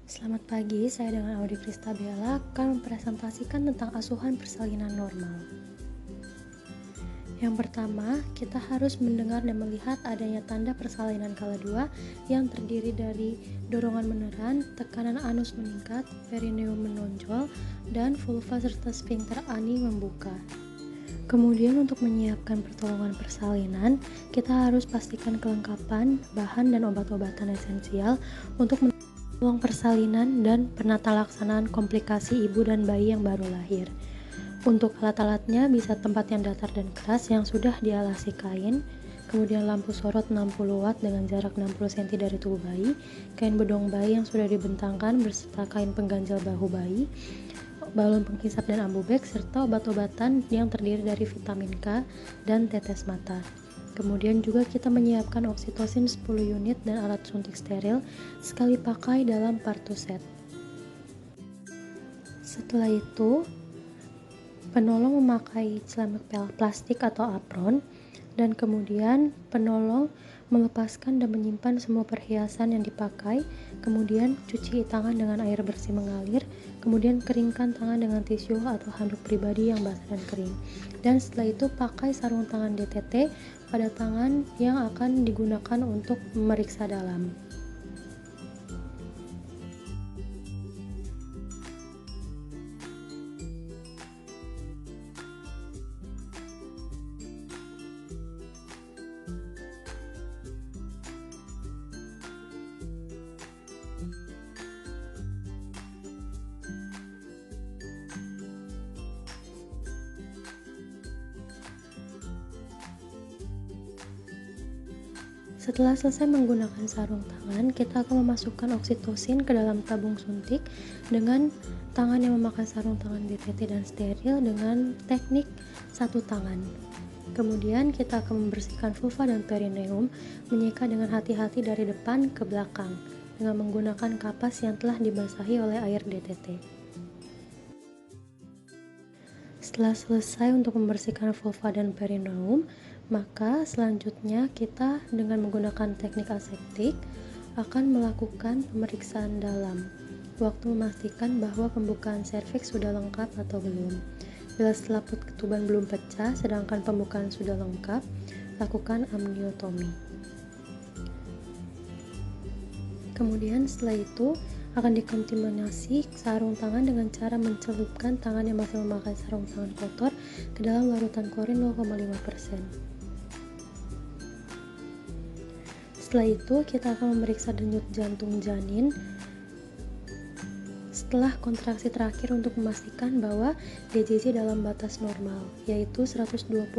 Selamat pagi, saya dengan Audi Kristabella akan mempresentasikan tentang asuhan persalinan normal. Yang pertama, kita harus mendengar dan melihat adanya tanda persalinan skala 2 yang terdiri dari dorongan meneran, tekanan anus meningkat, perineum menonjol, dan vulva serta sphincter ani membuka. Kemudian untuk menyiapkan pertolongan persalinan, kita harus pastikan kelengkapan, bahan, dan obat-obatan esensial untuk peluang persalinan dan penata laksanaan komplikasi ibu dan bayi yang baru lahir. Untuk alat-alatnya bisa tempat yang datar dan keras yang sudah dialasi kain, kemudian lampu sorot 60 watt dengan jarak 60 cm dari tubuh bayi, kain bedong bayi yang sudah dibentangkan beserta kain pengganjal bahu bayi, balon penghisap dan ambubek, serta obat-obatan yang terdiri dari vitamin K dan tetes mata. Kemudian juga kita menyiapkan oksitosin 10 unit dan alat suntik steril sekali pakai dalam partuset. Setelah itu, penolong memakai celana plastik atau apron, dan kemudian penolong melepaskan dan menyimpan semua perhiasan yang dipakai, kemudian cuci tangan dengan air bersih mengalir, kemudian keringkan tangan dengan tisu atau handuk pribadi yang basah dan kering, dan setelah itu pakai sarung tangan DTT pada tangan yang akan digunakan untuk memeriksa dalam. Setelah selesai menggunakan sarung tangan, kita akan memasukkan oksitosin ke dalam tabung suntik dengan tangan yang memakai sarung tangan DTT dan steril dengan teknik satu tangan. Kemudian kita akan membersihkan vulva dan perineum, menyeka dengan hati-hati dari depan ke belakang dengan menggunakan kapas yang telah dibasahi oleh air DTT. Setelah selesai untuk membersihkan vulva dan perineum, maka selanjutnya kita dengan menggunakan teknik aseptik akan melakukan pemeriksaan dalam, waktu memastikan bahwa pembukaan serviks sudah lengkap atau belum. Bila selaput ketuban belum pecah sedangkan pembukaan sudah lengkap, lakukan amniotomi. Kemudian setelah itu akan dikontaminasi sarung tangan dengan cara mencelupkan tangan yang masih memakai sarung tangan kotor ke dalam larutan klorin 0,5%. Setelah itu kita akan memeriksa denyut jantung janin setelah kontraksi terakhir untuk memastikan bahwa DJJ dalam batas normal, yaitu 120-160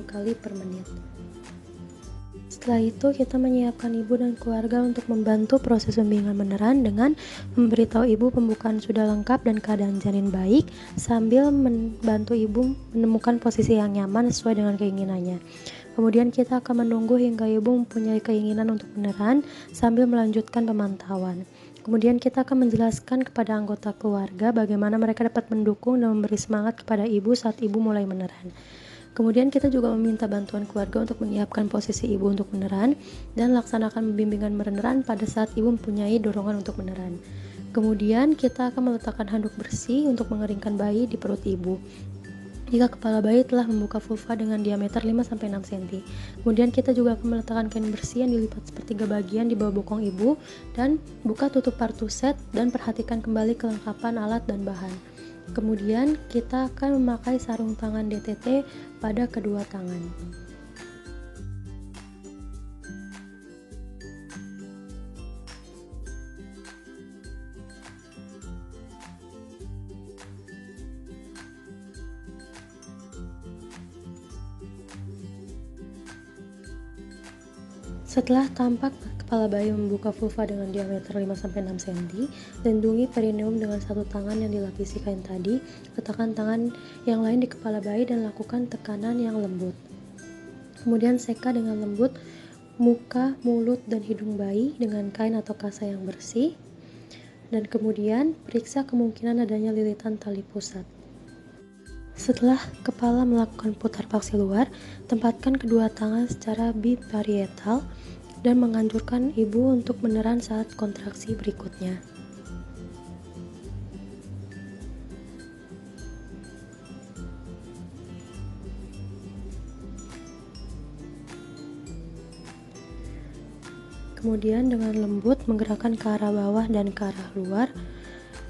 kali per menit. Setelah itu kita menyiapkan ibu dan keluarga untuk membantu proses pembimbingan meneran dengan memberitahu ibu pembukaan sudah lengkap dan keadaan janin baik, sambil membantu ibu menemukan posisi yang nyaman sesuai dengan keinginannya. Kemudian kita akan menunggu hingga ibu mempunyai keinginan untuk meneran sambil melanjutkan pemantauan. Kemudian kita akan menjelaskan kepada anggota keluarga bagaimana mereka dapat mendukung dan memberi semangat kepada ibu saat ibu mulai meneran. Kemudian kita juga meminta bantuan keluarga untuk menyiapkan posisi ibu untuk meneran dan laksanakan bimbingan meneran pada saat ibu mempunyai dorongan untuk meneran. Kemudian kita akan meletakkan handuk bersih untuk mengeringkan bayi di perut ibu jika kepala bayi telah membuka vulva dengan diameter 5-6 cm. Kemudian kita juga akan meletakkan kain bersih yang dilipat sepertiga bagian di bawah bokong ibu dan buka tutup partuset dan perhatikan kembali kelengkapan alat dan bahan. Kemudian kita akan memakai sarung tangan DTT pada kedua tangan. Setelah tampak kepala bayi membuka vulva dengan diameter 5-6 cm, lindungi perineum dengan satu tangan yang dilapisi kain tadi, letakkan tangan yang lain di kepala bayi dan lakukan tekanan yang lembut. Kemudian seka dengan lembut muka, mulut, dan hidung bayi dengan kain atau kasa yang bersih, dan kemudian periksa kemungkinan adanya lilitan tali pusat. Setelah kepala melakukan putar paksi luar, tempatkan kedua tangan secara biparietal dan menganjurkan ibu untuk meneran saat kontraksi berikutnya. Kemudian dengan lembut menggerakkan ke arah bawah dan ke arah luar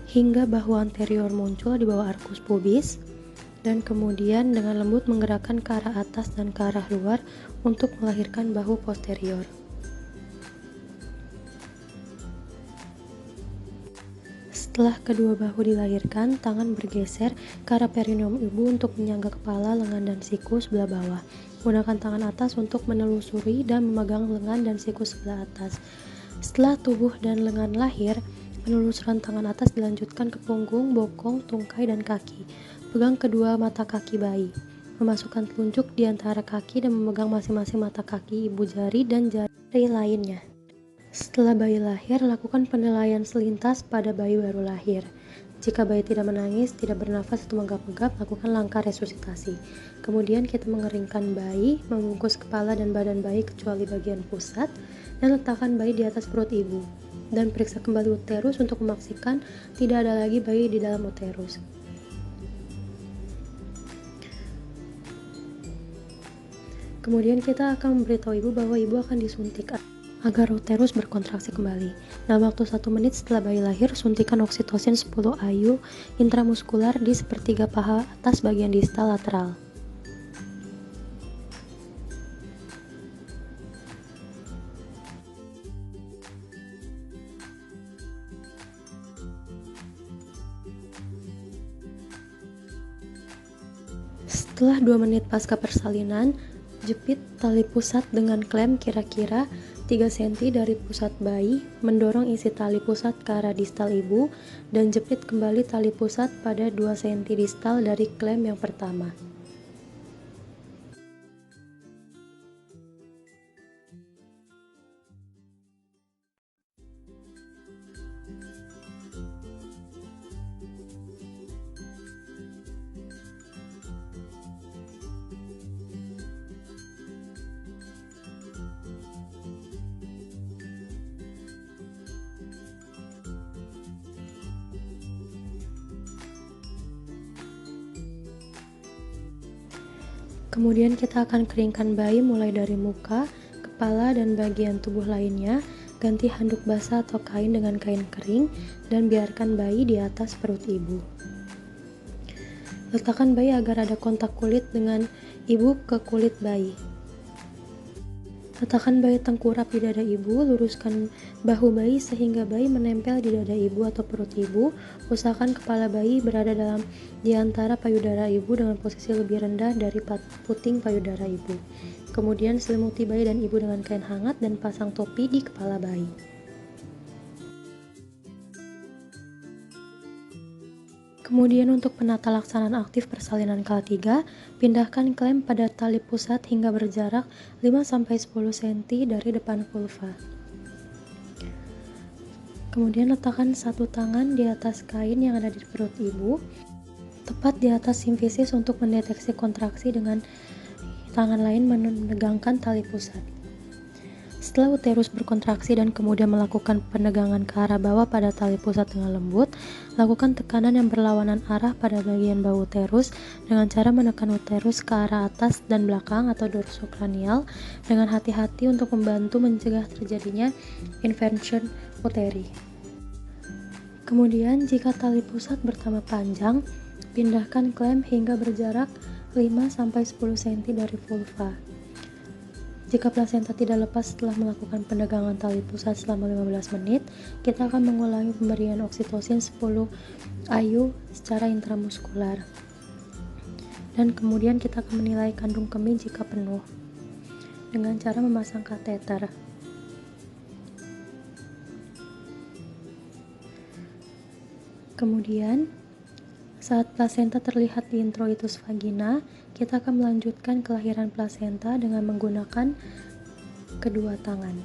hingga bahu anterior muncul di bawah arkus pubis, dan kemudian dengan lembut menggerakkan ke arah atas dan ke arah luar untuk melahirkan bahu posterior. Setelah kedua bahu dilahirkan, tangan bergeser ke arah perineum ibu untuk menyangga kepala, lengan, dan siku sebelah bawah. Gunakan tangan atas untuk menelusuri dan memegang lengan dan siku sebelah atas. Setelah tubuh dan lengan lahir, penelusuran tangan atas dilanjutkan ke punggung, bokong, tungkai, dan kaki. Pegang kedua mata kaki bayi. Memasukkan telunjuk di antara kaki dan memegang masing-masing mata kaki ibu jari dan jari lainnya. Setelah bayi lahir, lakukan penilaian selintas pada bayi baru lahir. Jika bayi tidak menangis, tidak bernafas atau menggap-gap, lakukan langkah resusitasi. Kemudian kita mengeringkan bayi, membungkus kepala dan badan bayi kecuali bagian pusat, dan letakkan bayi di atas perut ibu. Dan periksa kembali uterus untuk memastikan tidak ada lagi bayi di dalam uterus. Kemudian kita akan memberitahu ibu bahwa ibu akan disuntik agar uterus berkontraksi kembali. Dalam waktu 1 menit setelah bayi lahir, suntikan oksitosin 10 IU intramuskular di sepertiga paha atas bagian distal lateral. Setelah 2 menit pasca persalinan, jepit tali pusat dengan klem kira-kira 3 cm dari pusat bayi, mendorong isi tali pusat ke arah distal ibu, dan jepit kembali tali pusat pada 2 cm distal dari klem yang pertama. Kemudian kita akan keringkan bayi mulai dari muka, kepala, dan bagian tubuh lainnya. Ganti handuk basah atau kain dengan kain kering, dan biarkan bayi di atas perut ibu. Letakkan bayi agar ada kontak kulit dengan ibu ke kulit bayi. Letakkan bayi tengkurap di dada ibu, luruskan bahu bayi sehingga bayi menempel di dada ibu atau perut ibu. Usahakan kepala bayi berada di antara payudara ibu dengan posisi lebih rendah dari puting payudara ibu. Kemudian selimuti bayi dan ibu dengan kain hangat dan pasang topi di kepala bayi. Kemudian untuk penata laksanaan aktif persalinan kala 3, pindahkan klem pada tali pusat hingga berjarak 5-10 cm dari depan vulva. Kemudian letakkan satu tangan di atas kain yang ada di perut ibu, tepat di atas simfisis untuk mendeteksi kontraksi, dengan tangan lain menegangkan tali pusat. Setelah uterus berkontraksi dan kemudian melakukan penegangan ke arah bawah pada tali pusat dengan lembut, lakukan tekanan yang berlawanan arah pada bagian bawah uterus dengan cara menekan uterus ke arah atas dan belakang atau dorsokranial dengan hati-hati untuk membantu mencegah terjadinya inversion uteri. Kemudian jika tali pusat bertambah panjang, pindahkan klem hingga berjarak 5-10 cm dari vulva. Jika plasenta tidak lepas setelah melakukan penegangan tali pusat selama 15 menit, kita akan mengulangi pemberian oksitosin 10 IU secara intramuskular. Dan kemudian kita akan menilai kandung kemih jika penuh dengan cara memasang kateter. Kemudian, saat plasenta terlihat di introitus vagina, kita akan melanjutkan kelahiran plasenta dengan menggunakan kedua tangan.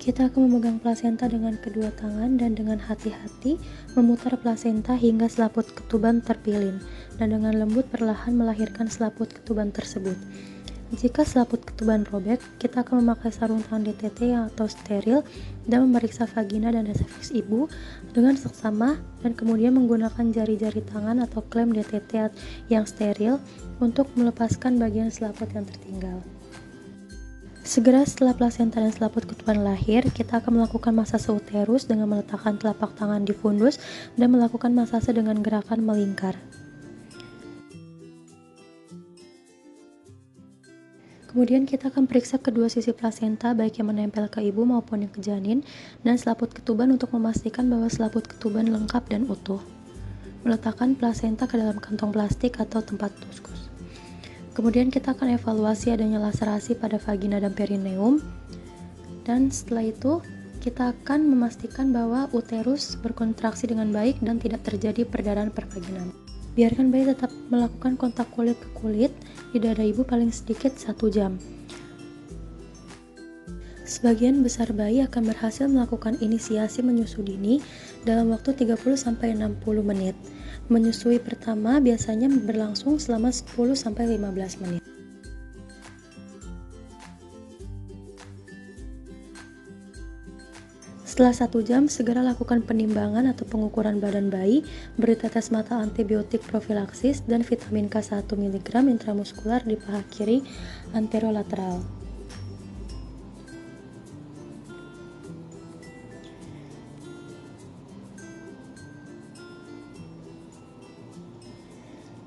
Kita akan memegang plasenta dengan kedua tangan dan dengan hati-hati memutar plasenta hingga selaput ketuban terpilin, dan dengan lembut perlahan melahirkan selaput ketuban tersebut. Jika selaput ketuban robek, kita akan memakai sarung tangan DTT atau steril dan memeriksa vagina dan desafix ibu dengan seksama, dan kemudian menggunakan jari-jari tangan atau klem DTT yang steril untuk melepaskan bagian selaput yang tertinggal. Segera setelah plasenta dan selaput ketuban lahir, kita akan melakukan masase uterus dengan meletakkan telapak tangan di fundus dan melakukan masase dengan gerakan melingkar. Kemudian kita akan periksa kedua sisi plasenta, baik yang menempel ke ibu maupun yang ke janin, dan selaput ketuban untuk memastikan bahwa selaput ketuban lengkap dan utuh. Meletakkan plasenta ke dalam kantong plastik atau tempat tuskus. Kemudian kita akan evaluasi adanya laserasi pada vagina dan perineum, dan setelah itu kita akan memastikan bahwa uterus berkontraksi dengan baik dan tidak terjadi perdarahan pervaginam. Biarkan bayi tetap melakukan kontak kulit ke kulit di dada ibu paling sedikit 1 jam. Sebagian besar bayi akan berhasil melakukan inisiasi menyusui dini dalam waktu 30-60 menit. Menyusui pertama biasanya berlangsung selama 10-15 menit. Setelah 1 jam, segera lakukan penimbangan atau pengukuran badan bayi, beri tetes mata antibiotik profilaksis dan vitamin K 1 mg intramuskular di paha kiri anterolateral.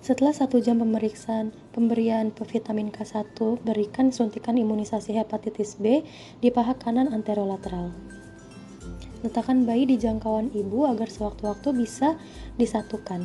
Setelah 1 jam pemberian vitamin K1, berikan suntikan imunisasi hepatitis B di paha kanan anterolateral. Letakkan bayi di jangkauan ibu agar sewaktu-waktu bisa disatukan.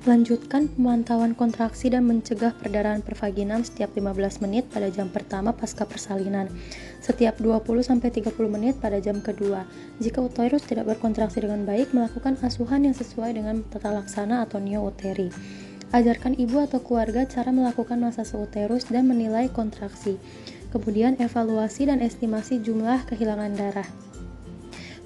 Lanjutkan pemantauan kontraksi dan mencegah perdarahan pervaginam setiap 15 menit pada jam pertama pasca persalinan, setiap 20-30 menit pada jam kedua. Jika uterus tidak berkontraksi dengan baik, melakukan asuhan yang sesuai dengan tata laksana atau neo uteri. Ajarkan ibu atau keluarga cara melakukan masase uterus dan menilai kontraksi. Kemudian evaluasi dan estimasi jumlah kehilangan darah.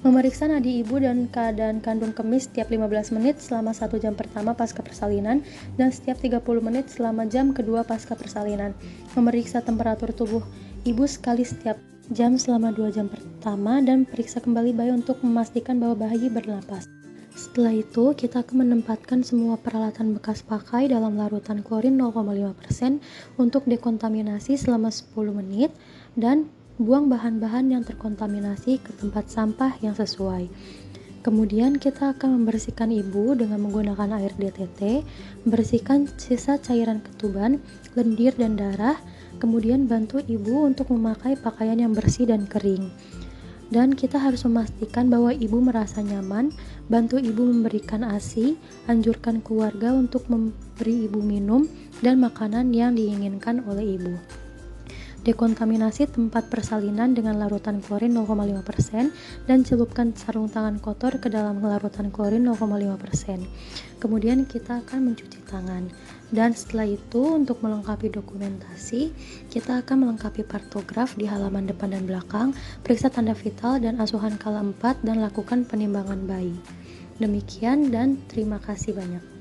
Memeriksa nadi ibu dan keadaan kandung kemih setiap 15 menit selama 1 jam pertama pasca persalinan dan setiap 30 menit selama jam kedua pasca persalinan. Memeriksa temperatur tubuh ibu sekali setiap jam selama 2 jam pertama dan periksa kembali bayi untuk memastikan bahwa bayi bernapas. Setelah itu, kita akan menempatkan semua peralatan bekas pakai dalam larutan klorin 0,5% untuk dekontaminasi selama 10 menit dan buang bahan-bahan yang terkontaminasi ke tempat sampah yang sesuai. Kemudian kita akan membersihkan ibu dengan menggunakan air DTT, membersihkan sisa cairan ketuban, lendir dan darah, kemudian bantu ibu untuk memakai pakaian yang bersih dan kering. Dan kita harus memastikan bahwa ibu merasa nyaman, bantu ibu memberikan ASI, anjurkan keluarga untuk memberi ibu minum dan makanan yang diinginkan oleh ibu. Dekontaminasi tempat persalinan dengan larutan klorin 0,5% dan celupkan sarung tangan kotor ke dalam larutan klorin 0,5%. Kemudian kita akan mencuci tangan. Dan setelah itu, untuk melengkapi dokumentasi, kita akan melengkapi partograf di halaman depan dan belakang, periksa tanda vital dan asuhan kala 4 dan lakukan penimbangan bayi. Demikian dan terima kasih banyak.